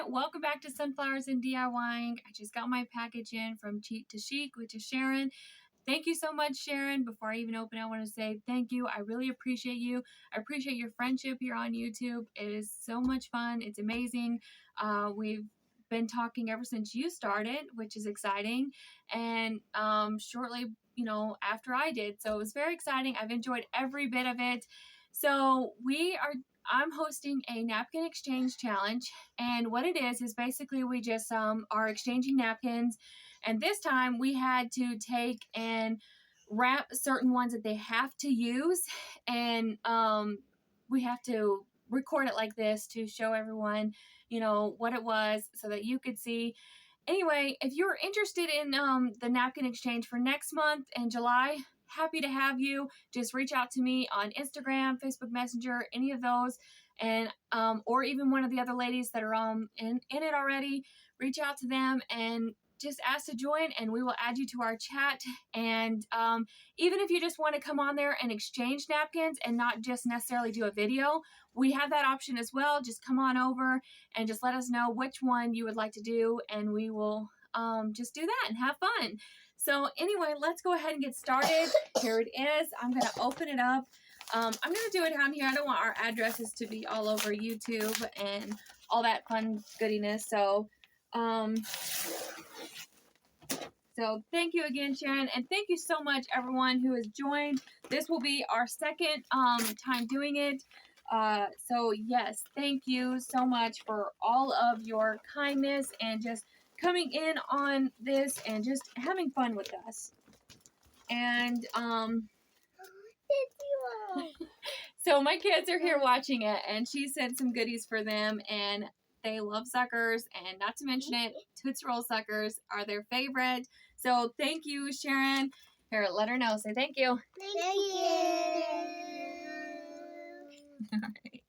welcome back to Sunflowers and DIYing. I just got my package in from Cheek to Chic, which is Sharon. Thank you so much, Sharon. Before I even open, I want to say thank you. I really appreciate you. I appreciate your friendship here on YouTube. It is so much fun. It's amazing. We've been talking ever since you started, which is exciting. And shortly, after I did. So it was very exciting. I've enjoyed every bit of it. So I'm hosting a napkin exchange challenge, and what it is basically we just are exchanging napkins, and this time we had to take and wrap certain ones that they have to use, and we have to record it like this to show everyone, what it was so that you could see. Anyway, if you're interested in the napkin exchange for next month in July, happy to have you. Just reach out to me on Instagram, Facebook Messenger, any of those, and or even one of the other ladies that are in it already. Reach out to them and just ask to join, and we will add you to our chat. And even if you just want to come on there and exchange napkins and not just necessarily do a video, we have that option as well. Just come on over and just let us know which one you would like to do, and we will just do that and have fun. So anyway, let's go ahead and get started. Here it is. I'm going to open it up. I'm going to do it down here. I don't want our addresses to be all over YouTube and all that fun goodiness. So thank you again, Sharon, and thank you so much, everyone who has joined. This will be our second time doing it. So yes, thank you so much for all of your kindness and just coming in on this and just having fun with us. And so my kids are here watching it, and she sent some goodies for them, and they love suckers, and not to mention it, Tootsie Roll suckers are their favorite. So thank you, Sharon. Here, let her know. Say thank you. Thank you. All right.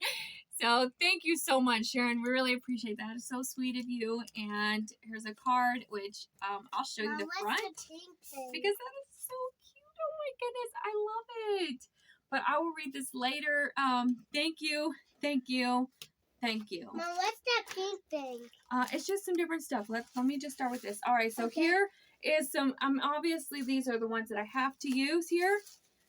So thank you so much, Sharon. We really appreciate that. It's so sweet of you. And here's a card, which I'll show you the front because that is so cute. Oh my goodness, I love it. But I will read this later. Thank you, thank you, thank you. Mom, what's that pink thing? It's just some different stuff. Let me just start with this. All right, so Okay. Here is some. Obviously these are the ones that I have to use here.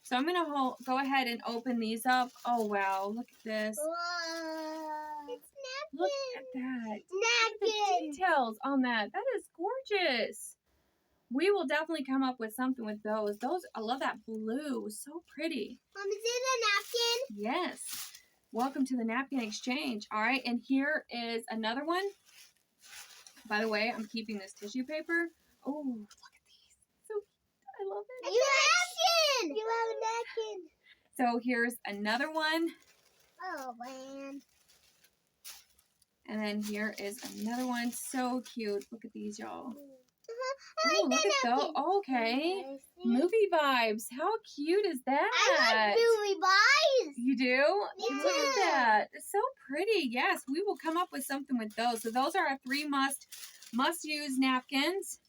So I'm gonna go ahead and open these up. Oh wow, look at this. Whoa. It's napkin. Look at that. Napkin. The details on that. That is gorgeous. We will definitely come up with something with those. I love that blue. So pretty. Mom, is it a napkin? Yes. Welcome to the Napkin Exchange. All right, and here is another one. By the way, I'm keeping this tissue paper. Oh, look at these. So cute. I love it. You have a napkin. You have a napkin. So here's another one. Oh, man. And then here is another one. So cute. Look at these, y'all. I Oh, like look that at those. napkin. Okay. Nice. Movie vibes. How cute is that? I like movie buys. You do? Yeah. Look at that. It's so pretty. Yes, we will come up with something with those. So those are our 3 must-use napkins.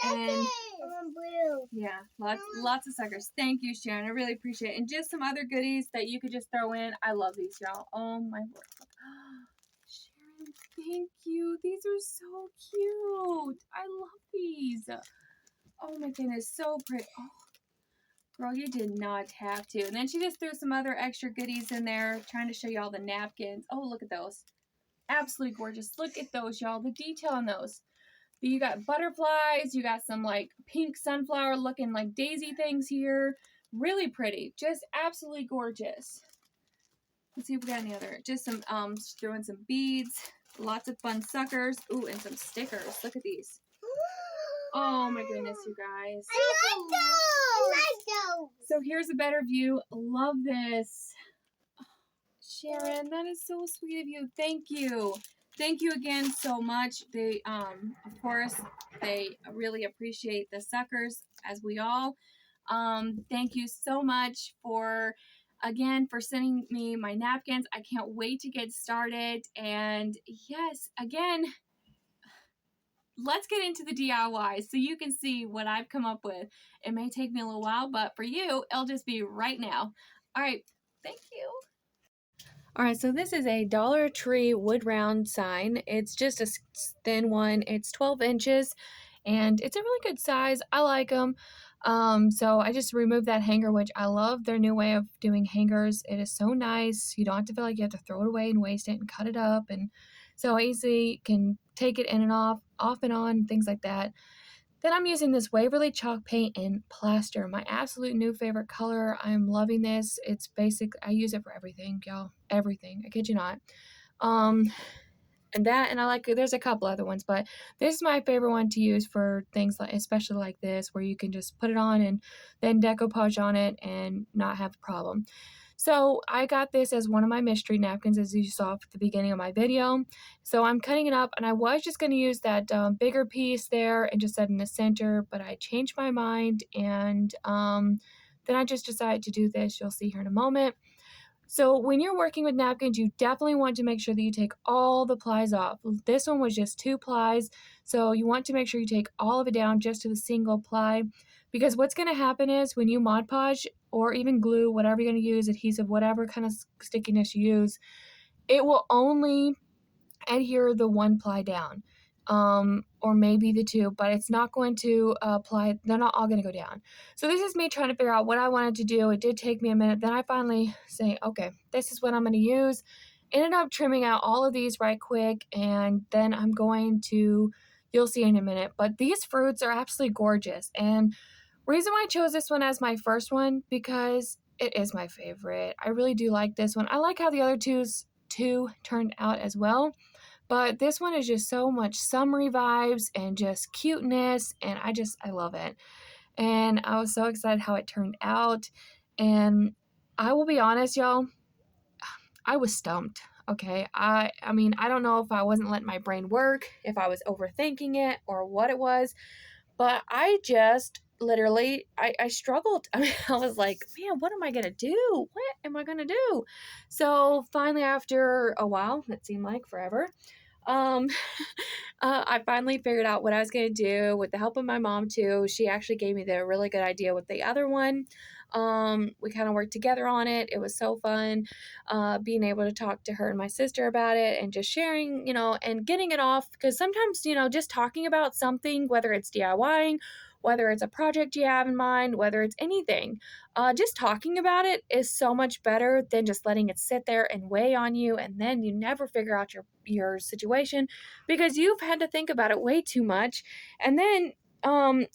Second. And Blue. yeah, lots of suckers. Thank you, Sharon. I really appreciate it. And just some other goodies that you could just throw in. I love these, y'all. Oh, my word. Sharon, thank you. These are so cute. I love these. Oh, my goodness. So pretty. Oh, girl, you did not have to. And then she just threw some other extra goodies in there, trying to show you all the napkins. Oh, look at those. Absolutely gorgeous. Look at those, y'all. The detail on those. You got butterflies. You got some like pink sunflower looking like daisy things here. Really pretty. Just absolutely gorgeous. Let's see if we got any other. Just some throwing some beads. Lots of fun suckers. Ooh, and some stickers. Look at these. Oh my goodness, you guys. I like those. I like those. So here's a better view. Love this. Sharon, that is so sweet of you. Thank you. Thank you again so much. They, of course, they really appreciate the suckers, as we all. Thank you so much for sending me my napkins. I can't wait to get started. And yes, again, let's get into the DIY so you can see what I've come up with. It may take me a little while, but for you, it'll just be right now. All right. Thank you. All right, so this is a Dollar Tree wood round sign. It's just a thin one. It's 12 inches and it's a really good size. I like them. So I just removed that hanger, which I love their new way of doing hangers. It is so nice. You don't have to feel like you have to throw it away and waste it and cut it up. And so easy can take it in and off and on, things like that. Then I'm using this Waverly chalk paint and plaster, my absolute new favorite color. I'm loving this. It's basic. I use it for everything, y'all. Everything. I kid you not. Um, and I like, there's a couple other ones, but this is my favorite one to use for things like, especially like this, where you can just put it on and then decoupage on it and not have a problem. So I got this as one of my mystery napkins, as you saw at the beginning of my video. So I'm cutting it up, and I was just going to use that bigger piece there and just set in the center, but I changed my mind, and then I just decided to do this. You'll see here in a moment. So when you're working with napkins, you definitely want to make sure that you take all the plies off. This one was just 2 plies, so you want to make sure you take all of it down just to the single ply, because what's going to happen is when you Mod Podge or even glue, whatever you're going to use, adhesive, whatever kind of stickiness you use, it will only adhere the 1 ply down, or maybe the 2, but it's not going to apply. They're not all going to go down. So this is me trying to figure out what I wanted to do. It did take me a minute. Then I finally say, okay, this is what I'm going to use. Ended up trimming out all of these right quick, and then I'm going to, you'll see in a minute, but these fruits are absolutely gorgeous. And reason why I chose this one as my first one, because it is my favorite. I really do like this one. I like how the other two turned out as well. But this one is just so much summery vibes and just cuteness, and I love it. And I was so excited how it turned out. And I will be honest, y'all, I was stumped. Okay. I mean, I don't know if I wasn't letting my brain work, if I was overthinking it or what it was, but I just literally I struggled. I mean, I was like, man, what am I gonna do? What am I gonna do? So finally, after a while, it seemed like forever, um, I finally figured out what I was going to do with the help of my mom, too. She actually gave me the really good idea with the other one. We kind of worked together on it. It was so fun being able to talk to her and my sister about it and just sharing, and getting it off. Because sometimes, just talking about something, whether it's DIYing, whether it's a project you have in mind, whether it's anything, just talking about it is so much better than just letting it sit there and weigh on you, and then you never figure out your situation because you've had to think about it way too much, and then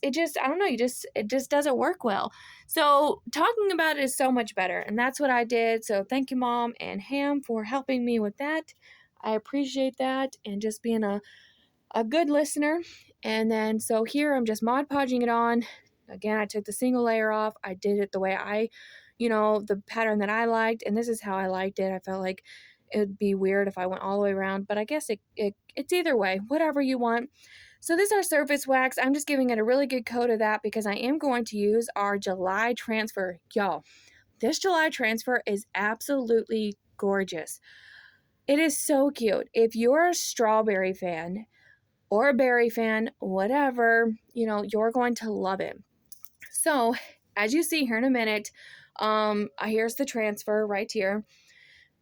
it just, I don't know, it just doesn't work well. So talking about it is so much better, and that's what I did. So thank you, Mom and Ham, for helping me with that. I appreciate that, and just being a good listener. And then so here I'm just Mod Podging it on. Again, I took the single layer off. I did it the way the pattern that I liked, and this is how I liked it. I felt like it would be weird if I went all the way around, but I guess it's either way, whatever you want. So this is our surface wax. I'm just giving it a really good coat of that because I am going to use our July transfer. Y'all, this July transfer is absolutely gorgeous. It is so cute. If you're a strawberry fan or a berry fan, whatever, you're going to love it. So as you see here in a minute, here's the transfer right here.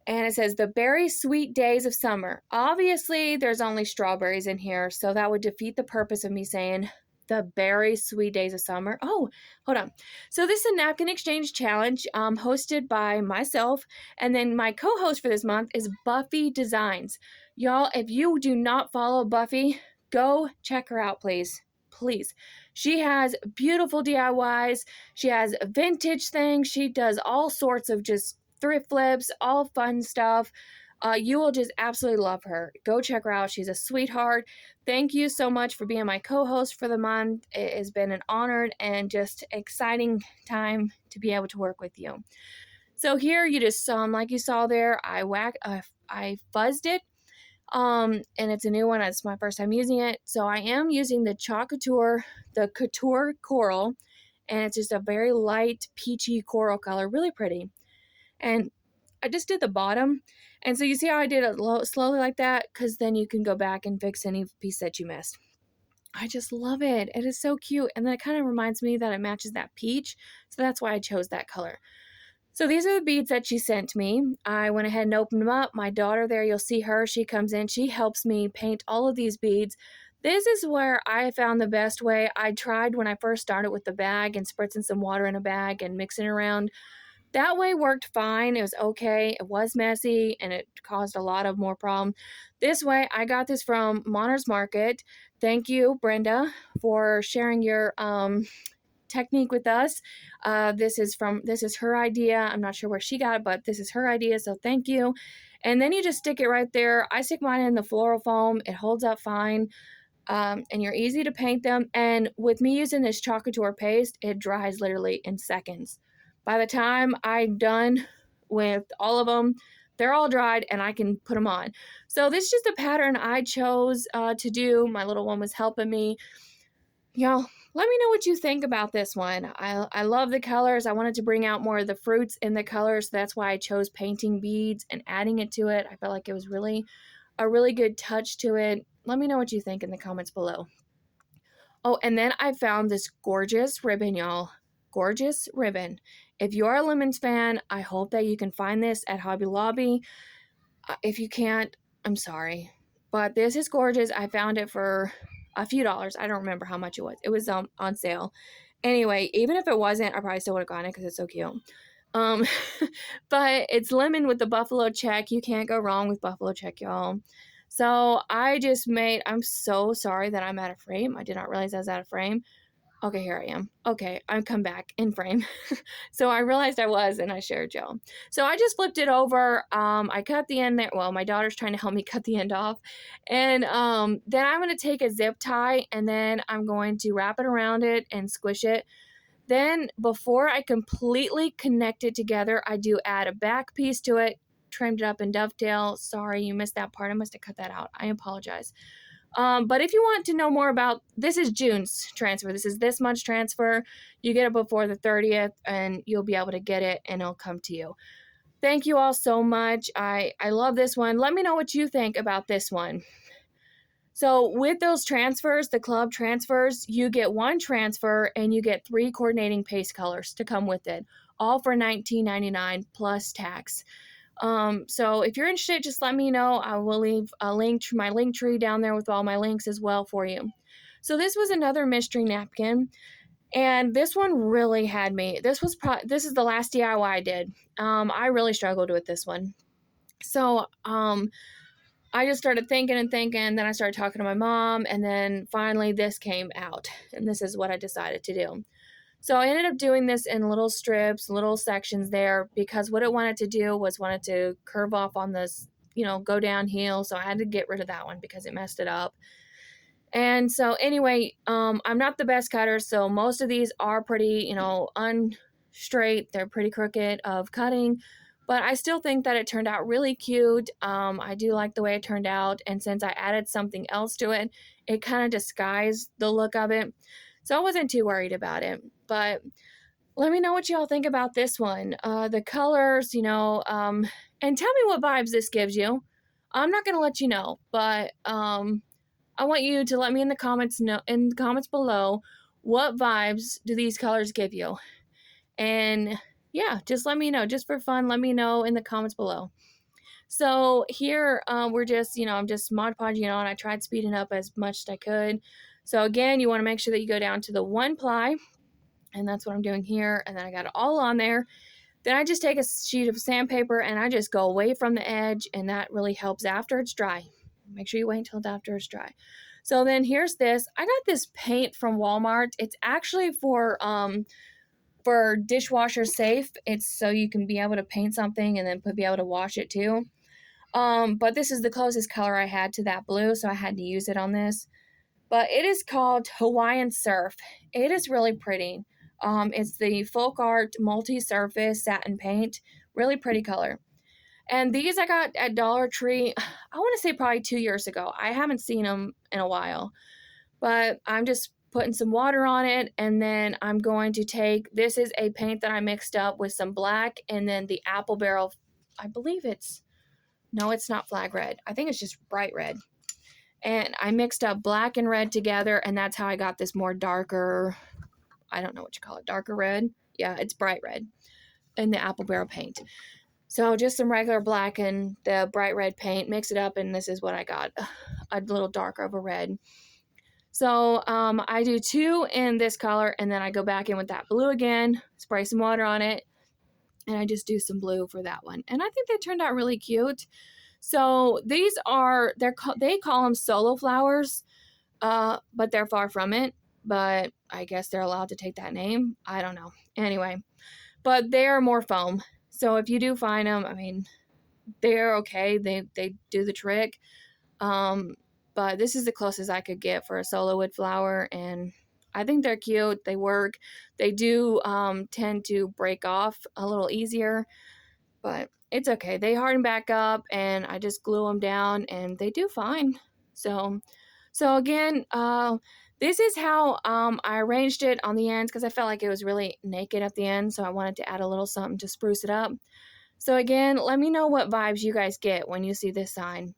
And it says the berry sweet days of summer. Obviously, there's only strawberries in here, so that would defeat the purpose of me saying the berry sweet days of summer. Oh, hold on. So this is a Napkin Exchange challenge hosted by myself, and then my co-host for this month is BUFFIE Designs. Y'all, if you do not follow BUFFIE, go check her out, please. Please. She has beautiful DIYs. She has vintage things. She does all sorts of just thrift flips, all fun stuff. You will just absolutely love her. Go check her out. She's a sweetheart. Thank you so much for being my co-host for the month. It has been an honor and just exciting time to be able to work with you. So here you just like you saw there, I fuzzed it. And it's a new one. It's my first time using it. So I am using the COUTURE, the COUTURE Coral, and it's just a very light peachy coral color, really pretty. And I just did the bottom. And so you see how I did it slowly like that? Because then you can go back and fix any piece that you missed. I just love it. It is so cute. And then it kind of reminds me that it matches that peach. So that's why I chose that color. So these are the beads that she sent me. I went ahead and opened them up. My daughter there, you'll see her. She comes in. She helps me paint all of these beads. This is where I found the best way. I tried when I first started with the bag and spritzing some water in a bag and mixing it around. That way worked fine. It was okay. It was messy and it caused a lot of more problem. This way, I got this from Monner's Market. Thank you, Brenda, for sharing your technique with us. This is her idea. I'm not sure where she got it, but this is her idea, so thank you. And then you just stick it right there. I stick mine in the floral foam. It holds up fine. And you're easy to paint them. And with me using this COUTURE paste, it dries literally in seconds. By the time I'm done with all of them, they're all dried and I can put them on. So this is just a pattern I chose to do. My little one was helping me. Y'all, let me know what you think about this one. I love the colors. I wanted to bring out more of the fruits in the colors. So that's why I chose painting beads and adding it to it. I felt like it was really a really good touch to it. Let me know what you think in the comments below. Oh, and then I found this gorgeous ribbon, y'all. Gorgeous ribbon. If you're a lemons fan, I hope that you can find this at Hobby Lobby. If you can't, I'm sorry. But this is gorgeous. I found it for a few dollars. I don't remember how much it was. It was on sale. Anyway, even if it wasn't, I probably still would have gotten it because it's so cute. Um, but it's lemon with the buffalo check. You can't go wrong with buffalo check, y'all. So I'm so sorry that I'm out of frame. I did not realize I was out of frame. Okay, here I am. Okay, I've come back in frame. So I realized I was, and I shared y'all. So I just flipped it over. I cut the end there. Well, my daughter's trying to help me cut the end off. And then I'm going to take a zip tie, and then I'm going to wrap it around it and squish it. Then before I completely connect it together, I do add a back piece to it, trimmed it up in dovetail. Sorry, you missed that part. I must have cut that out. I apologize. But if you want to know more about, this is June's transfer. This is this month's transfer. You get it before the 30th and you'll be able to get it and it'll come to you. Thank you all so much. I love this one. Let me know what you think about this one. So with those transfers, the club transfers, you get one transfer and you get 3 coordinating paste colors to come with it, all for $19.99 plus tax. So if you're interested, just let me know. I will leave a link to my link tree down there with all my links as well for you. So this was another mystery napkin, and this one really had me. This is the last DIY I did. I really struggled with this one. So I just started thinking and thinking. Then I started talking to my mom, and then finally this came out, and this is what I decided to do. So I ended up doing this in little strips, little sections there, because what it wanted to do was wanted to curve off on this, go downhill. So I had to get rid of that one because it messed it up. And so anyway, I'm not the best cutter. So most of these are pretty, unstraight. They're pretty crooked of cutting, but I still think that it turned out really cute. I do like the way it turned out. And since I added something else to it, it kind of disguised the look of it. So I wasn't too worried about it, but let me know what y'all think about this one. The colors, and tell me what vibes this gives you. I'm not going to let you know, but I want you to let me in the comments below, what vibes do these colors give you? And yeah, just let me know, just for fun, let me know in the comments below. So here we're just, I'm just Mod Podging on. I tried speeding up as much as I could. So again, you want to make sure that you go down to the 1 ply, and that's what I'm doing here. And then I got it all on there. Then I just take a sheet of sandpaper and I just go away from the edge, and that really helps after it's dry. Make sure you wait until after it's dry. So then here's this. I got this paint from Walmart. It's actually for dishwasher safe. It's so you can be able to paint something and then be able to wash it too. But this is the closest color I had to that blue, so I had to use it on this. But it is called Hawaiian Surf. It is really pretty. It's the Folk Art Multi-Surface Satin Paint. Really pretty color. And these I got at Dollar Tree, I want to say probably 2 years ago. I haven't seen them in a while. But I'm just putting some water on it, and then I'm going to take, this is a paint that I mixed up with some black, and then the apple barrel, I believe no, it's not flag red. I think it's just bright red. And I mixed up black and red together, and that's how I got this more darker, I don't know what you call it, darker red. Yeah, it's bright red. in the apple barrel paint. So just some regular black and the bright red paint, mix it up, and this is what I got, a little darker of a red. So I do 2 in this color, and then I go back in with that blue again, spray some water on it, and I just do some blue for that one. And I think they turned out really cute. So these are, they call them solo flowers, but they're far from it. But I guess they're allowed to take that name. I don't know. Anyway, but they're more foam. So if you do find them, I mean, they're okay. They do the trick. But this is the closest I could get for a solo wood flower, and I think they're cute. They work. They do tend to break off a little easier, but it's okay. They harden back up, and I just glue them down, and they do fine. So again, this is how I arranged it on the ends, because I felt like it was really naked at the end, so I wanted to add a little something to spruce it up. So again, let me know what vibes you guys get when you see this sign.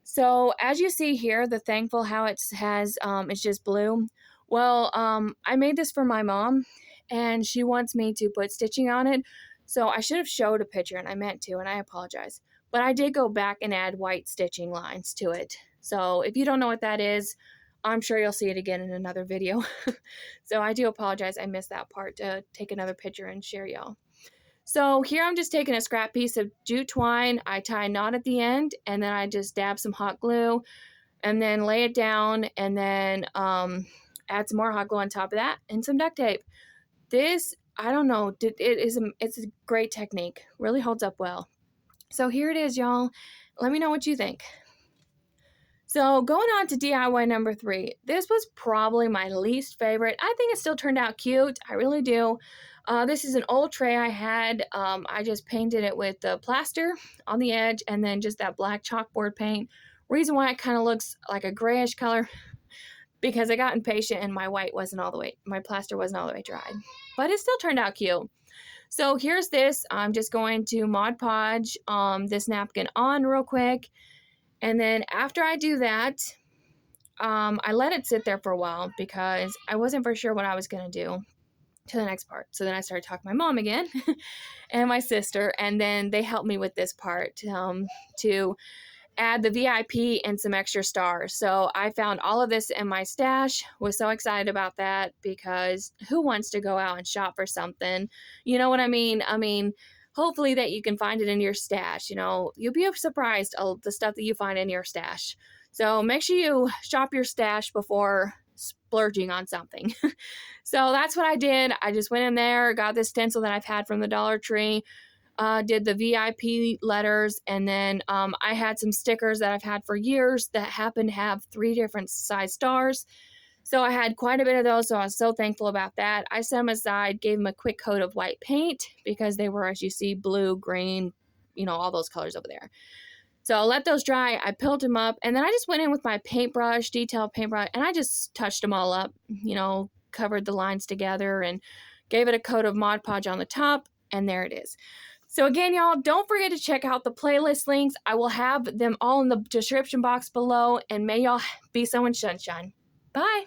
So as you see here, the thankful, how it has, it's just blue. Well, I made this for my mom, and she wants me to put stitching on it. So I should have showed a picture, and I meant to, and I apologize. But I did go back and add white stitching lines to it. So if you don't know what that is, I'm sure you'll see it again in another video. So I do apologize. I missed that part to take another picture and share y'all. So here I'm just taking a scrap piece of jute twine. I tie a knot at the end, and then I just dab some hot glue and then lay it down, and then add some more hot glue on top of that and some duct tape. This, I don't know, it's a great technique. Really holds up well. So here it is, y'all. Let me know what you think. So going on to DIY number 3. This was probably my least favorite. I think it still turned out cute. I really do. This is an old tray I had. I just painted it with the plaster on the edge and then just that black chalkboard paint. Reason why it kind of looks like a grayish color, because I got impatient and my plaster wasn't all the way dried. But it still turned out cute. So here's this. I'm just going to Mod Podge this napkin on real quick. And then after I do that, I let it sit there for a while because I wasn't for sure what I was going to do to the next part. So then I started talking to my mom again and my sister, and then they helped me with this part to add the VIP and some extra stars. So I found all of this in my stash. Was so excited about that, because who wants to go out and shop for something? You know what I mean? Hopefully that you can find it in your stash. You know, you'll be surprised the stuff that you find in your stash. So make sure you shop your stash before splurging on something. So that's what I did. I just went in there, got this stencil that I've had from the Dollar Tree, did the VIP letters, and then I had some stickers that I've had for years that happen to have 3 different size stars. So I had quite a bit of those, so I was so thankful about that. I set them aside, gave them a quick coat of white paint, because they were, as you see, blue, green, you know, all those colors over there. So I let those dry, I peeled them up, and then I just went in with my paintbrush, detailed paintbrush, and I just touched them all up, you know, covered the lines together and gave it a coat of Mod Podge on the top, and there it is. So again, y'all, don't forget to check out the playlist links. I will have them all in the description box below, and may y'all be someone's sunshine. Bye.